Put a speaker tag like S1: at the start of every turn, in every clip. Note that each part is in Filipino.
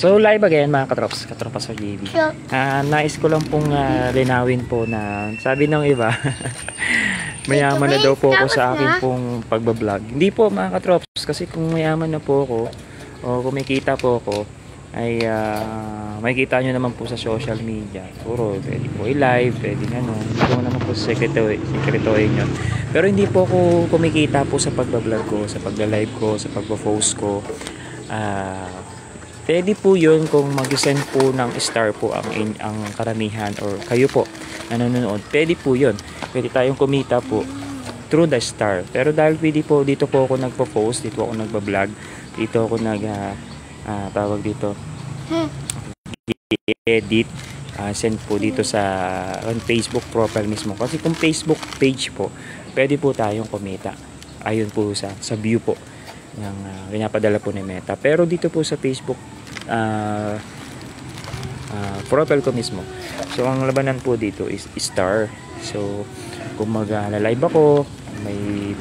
S1: So live again mga katropas sa JV. Nais ko lang pong linawin po na sabi ng iba mayaman na daw po ako sa akin pong pagbablog. Hindi po mga katrops, kasi kung mayaman na po ako o kumikita po ako ay makikita nyo naman po sa social media. Puro pwede po i-live, pwede ano, hindi ko naman po secretoy nyo. Pero hindi po ako kumikita po sa pagbablog ko, sa pagla-live ko, sa pagpo-post ko. Pwede po yun kung mag-send po ng star po ang karamihan or kayo po na nanonood. Pwede po yun. Pwede tayong kumita po through the star. Pero dahil pwede po, dito po ako nagpo-post, dito ako nagbablog, dito ako tawag dito, edit, send po dito sa Facebook profile mismo. Kasi kung Facebook page po, pwede po tayong kumita. Ayun po sa view po ng pinapadala po ni Meta. Pero dito po sa Facebook profile ko mismo, so ang labanan po dito is star. So kung mag-live ako, may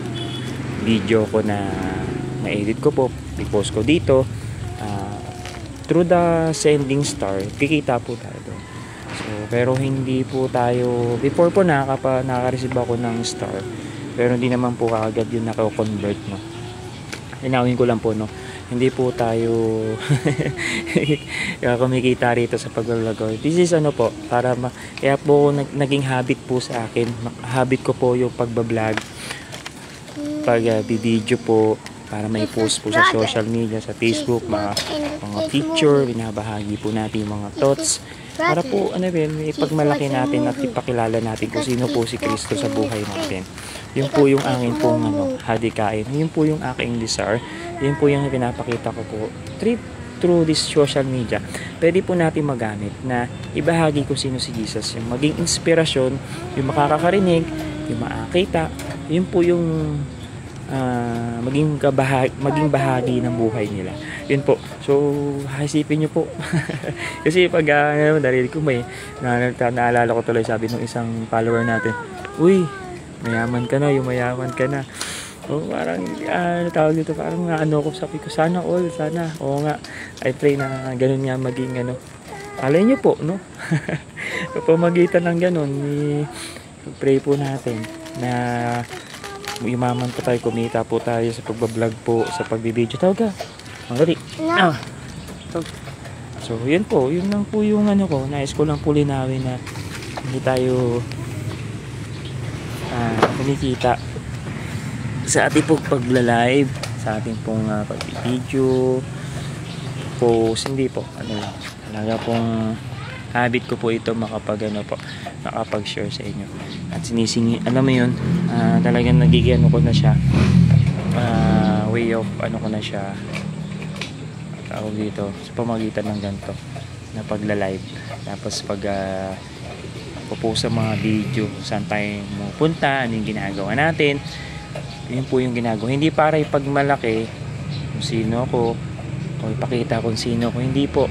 S1: video ko na edit ko po, i-post ko dito, through the sending star, kikita po tayo doon. So pero hindi po tayo, before po nakaka-receive ako ng star, pero hindi naman po kaagad yun nako-convert, no. Inawin ko lang po, no, hindi po tayo kumikita rito sa pagbablog. This is ano po, kaya po naging habit po sa akin. Habit ko po yung pagbablog, video po, para may post po sa social media, sa Facebook, mga picture, binabahagi po natin mga thoughts, para po ipagmalaki natin at ipakilala natin kung sino po si Kristo sa buhay natin. Yun po yung aking pong hadikain. Yun po yung aking desire. Yun po yung pinapakita ko po through this social media. Pwede po natin magamit na ibahagi ko sino si Jesus. Yung maging inspirasyon, yung makakarinig, yung makakita. Yun po yung maging bahagi ng buhay nila. Yun po. So, hasipin nyo po. Kasi pag dahil ko naalala ko tuloy, sabi ng isang follower natin, uy, mayaman ka na, yung mayaman ka na. O parang tawag dito, parang ko, sabi ko, sana all, sana. Oo nga, I pray na ganun nga maging alay nyo po, no? Pamagitan ng ganun, pray po natin na yumaman po tayo, kumita po tayo sa pagbablog po, sa pagbibideo. Tawag ka, dali. So yun po, yun lang po yung ko, nais ko lang po linawin na hindi tayo kumikita sa ating pong pagla-live, sa ating pong pag-video, post. Hindi po, talaga pong habit ko po ito makapag-share sa inyo. At sinisingi, alam mo yun, talagang nagiging ko na siya, way of ko na siya, tawag dito, sa pamagitan ng ganito, na pagla-live. Tapos pag pupost sa mga video, saan tayo pupunta, ano yung ginagawa natin, yun po yung ginagawa. Hindi para ipagmalaki kung sino ko o ipakita kung sino ko, hindi po.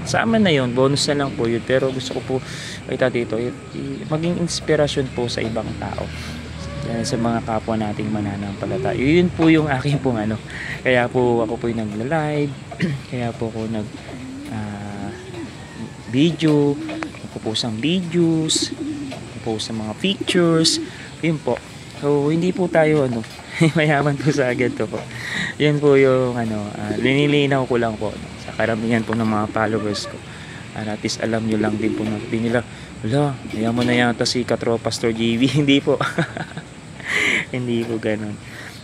S1: Sama na yun, bonus na lang po yun. Pero gusto ko po kita dito maging inspirasyon po sa ibang tao, sa mga kapwa nating mananampalataya. Yun po yung aking pong kaya po ako po yung nagla-live, kaya po ako video, post ang videos, post ang mga pictures, yun po. So hindi po tayo mayaman po sa agad to po. Yun po yung linilinaw ko lang po sa karamihan po ng mga followers ko. At least alam nyo lang din po na nila, wala, mayaman na yata si Katropa Pastor JV. Hindi po. Hindi po ganun.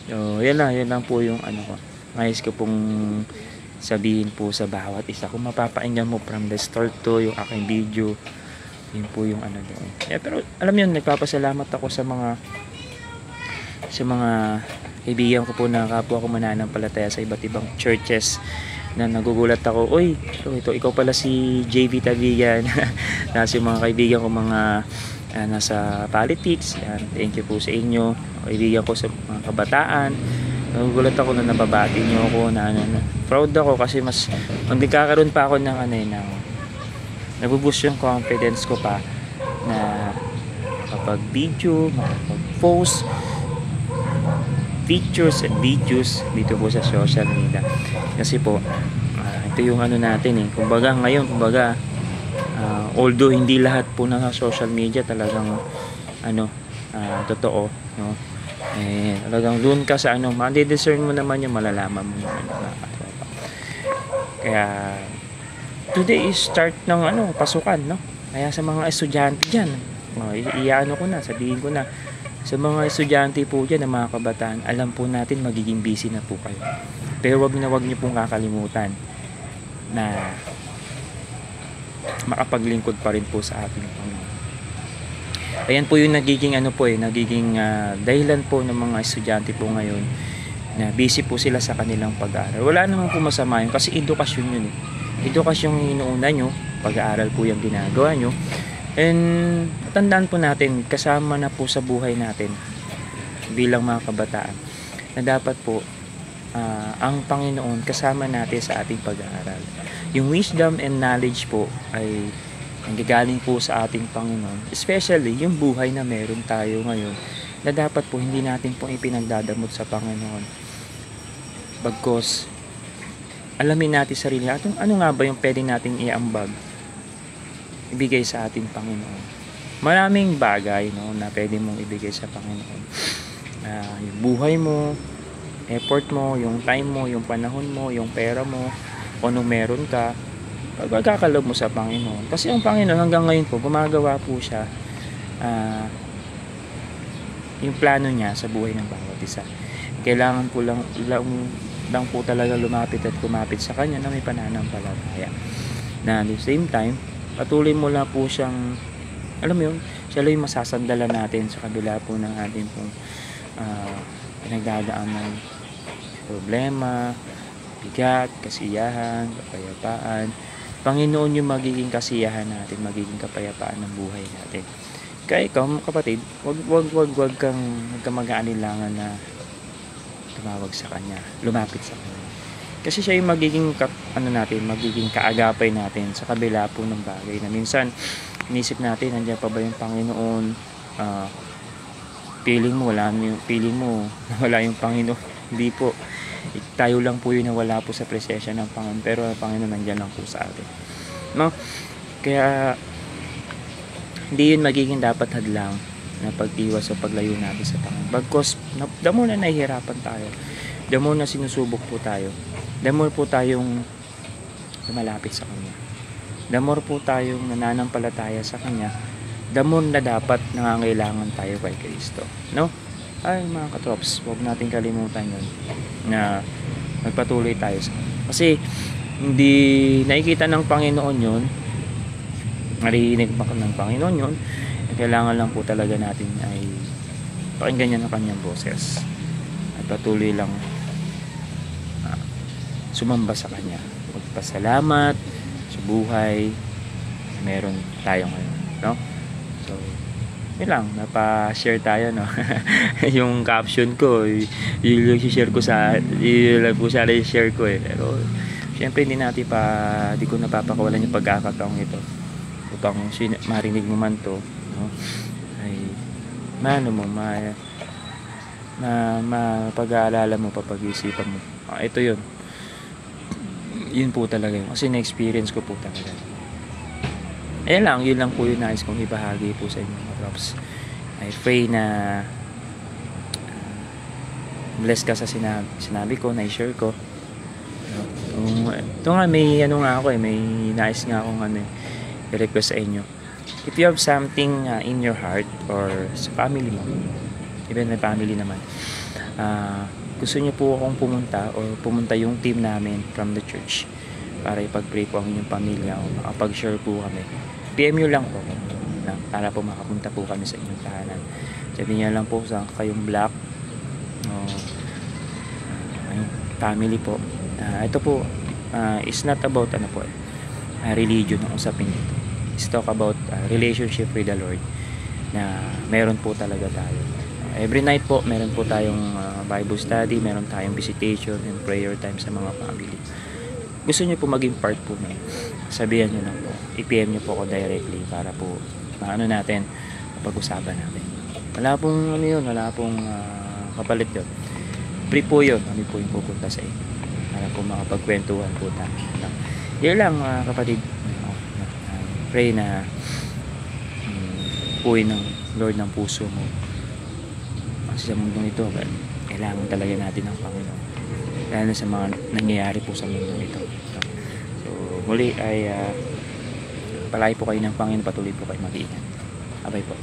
S1: So yan lang po yung ko. Nais ko pong sabihin po sa bawat isa. Kung mapapakinggan mo from the start to yung aking video, yun po yung doon. Pero alam yun, nagpapasalamat ako sa mga kaibigan ko po na kapwa ko mananampalataya sa iba't ibang churches, na nagugulat ako, oy, ito ikaw pala si JV Tabigan. Nasa mga kaibigan ko nasa politics. Yan, thank you po sa inyo, kaibigan ko sa mga kabataan. Nagugulat ako na nababati niyo ako, proud ako kasi mas magkakaroon pa ako ng nabuboost yung confidence ko pa na kapag video, kapag post pictures and videos dito po sa social media. Kasi po ito yung ano natin eh. Kumbaga ngayon, although hindi lahat po ng social media talagang totoo, no? Eh, talagang doon ka sa ma-discern mo naman yung malalaman mo yung mga katropa. Kaya today is start ng pasukan, no? Kaya sa mga estudyante diyan, sabihin ko na sa mga estudyante po diyan, ng mga kabataan, alam po natin magiging busy na po kayo. Pero wag niyo pong kakalimutan na makapaglingkod pa rin po sa ating Panginoon. Ayan po yung nagiging dahilan po ng mga estudyante po ngayon na busy po sila sa kanilang pag-aaral. Wala naman po masama yun kasi edukasyon yun eh. Edukasyon yung inuuna nyo, pag-aaral po yung ginagawa nyo. And tandaan po natin, kasama na po sa buhay natin bilang mga kabataan na dapat po ang Panginoon kasama natin sa ating pag-aaral. Yung wisdom and knowledge po ay nanggagaling po sa ating Panginoon, especially yung buhay na meron tayo ngayon na dapat po hindi natin po ipinagdadamot sa Panginoon. Bagkus alamin natin sarili natin, ano nga ba yung pwede nating iambag, ibigay sa ating Panginoon. Maraming bagay, no, na pwede mong ibigay sa Panginoon. Yung buhay mo, effort mo, yung time mo, yung panahon mo, yung pera mo, kung anong meron ka, pagkakalob mo sa Panginoon. Kasi ang Panginoon hanggang ngayon po, gumagawa po siya yung plano niya sa buhay ng bawat isa. Kailangan po lang po talaga lumapit at kumapit sa Kanya na may pananampalataya. Na at the same time, patuloy mo lang po siyang, alam mo yun, siya lang yung masasandalan natin sa kabila po ng ating pong pinagdadaan ng problema, bigat, kasiyahan, kapayapaan. Panginoon yung magiging kasiyahan natin, magiging kapayapaan ng buhay natin. Kaya ikaw, kapatid, wag kang mag-aalinlangan na tumawag sa Kanya, lumapit sa Kanya. Kasi siya yung magiging magiging kaagapay natin sa kabila po ng bagay na minsan inisip natin, nandiyan pa ba yung Panginoon? Feeling mo wala yung Panginoon. Hindi po. Tayo lang po yun na wala po sa presensya ng Panginoon, pero ang Panginoon nandiyan lang po sa atin, no? Kaya hindi yun magiging dapat hadlang na pag-iwas o paglayo natin sa Panginoon. Bagkus the more na nahihirapan tayo, the more na sinusubok po tayo, the more po tayong lumalapit sa Kanya, the more po tayong nananampalataya sa Kanya, the more na dapat nangangailangan tayo kay Kristo, no? Ay mga katrops, huwag natin kalimutan yun na magpatuloy tayo sa Kanya. Kasi hindi nakikita ng Panginoon yun, marinig pa ng Panginoon yun, kailangan lang po talaga natin ay pakinggan niya ng Kanyang boses at patuloy lang sumamba sa Kanya, magpasalamat sa buhay meron tayo ngayon, no? So yun lang, napa-share tayo, no? Yung caption ko yung share ko share ko eh, pero syempre hindi ko napapakawalan yung pagkakataong ito upang marinig mo man to, no? Ay mapag-aalala mo, papag-isipan mo, ito yun po talaga yun, kasi na-experience ko po talaga. Yun lang po yung nais kong ibahagi po sa inyo, mga props. I pray na bless ka sa sinabi ko, na i-share ko. Ito nga, may may nais nga akong i-request sa inyo. If you have something in your heart or sa family mo, even may family naman, gusto niyo po akong pumunta yung team namin from the church para ipag-pray po ang inyong pamilya o makapag-share po kami, PM nyo lang po para po makapunta po kami sa inyong tahanan. Sabihin nyo lang po sa kayong black family po. Ito po is not about religion ang usapin nito. It's talk about relationship with the Lord na meron po talaga tayo. Every night po meron po tayong Bible study, meron tayong visitation and prayer time sa mga family. Gusto niyo po maging part po na, sabihan niyo lang po, i-PM niyo po ako directly para po natin pag-usapan natin. Wala pong wala pong kapalit yun. Free po yun, kami po yung pupunta sa inyo para para po makapagkwentuhan po tayo. Yun lang mga kapatid. Pray na puwi ng Lord ng puso mo. Kasi sa mundong ito, kailangan talaga natin ng Panginoon. Lalo na sa mga nangyayari po sa mundong ito. So, muli ay palagi po kayo ng Panginoon, patuloy po kayo mag-iingat. Abay po.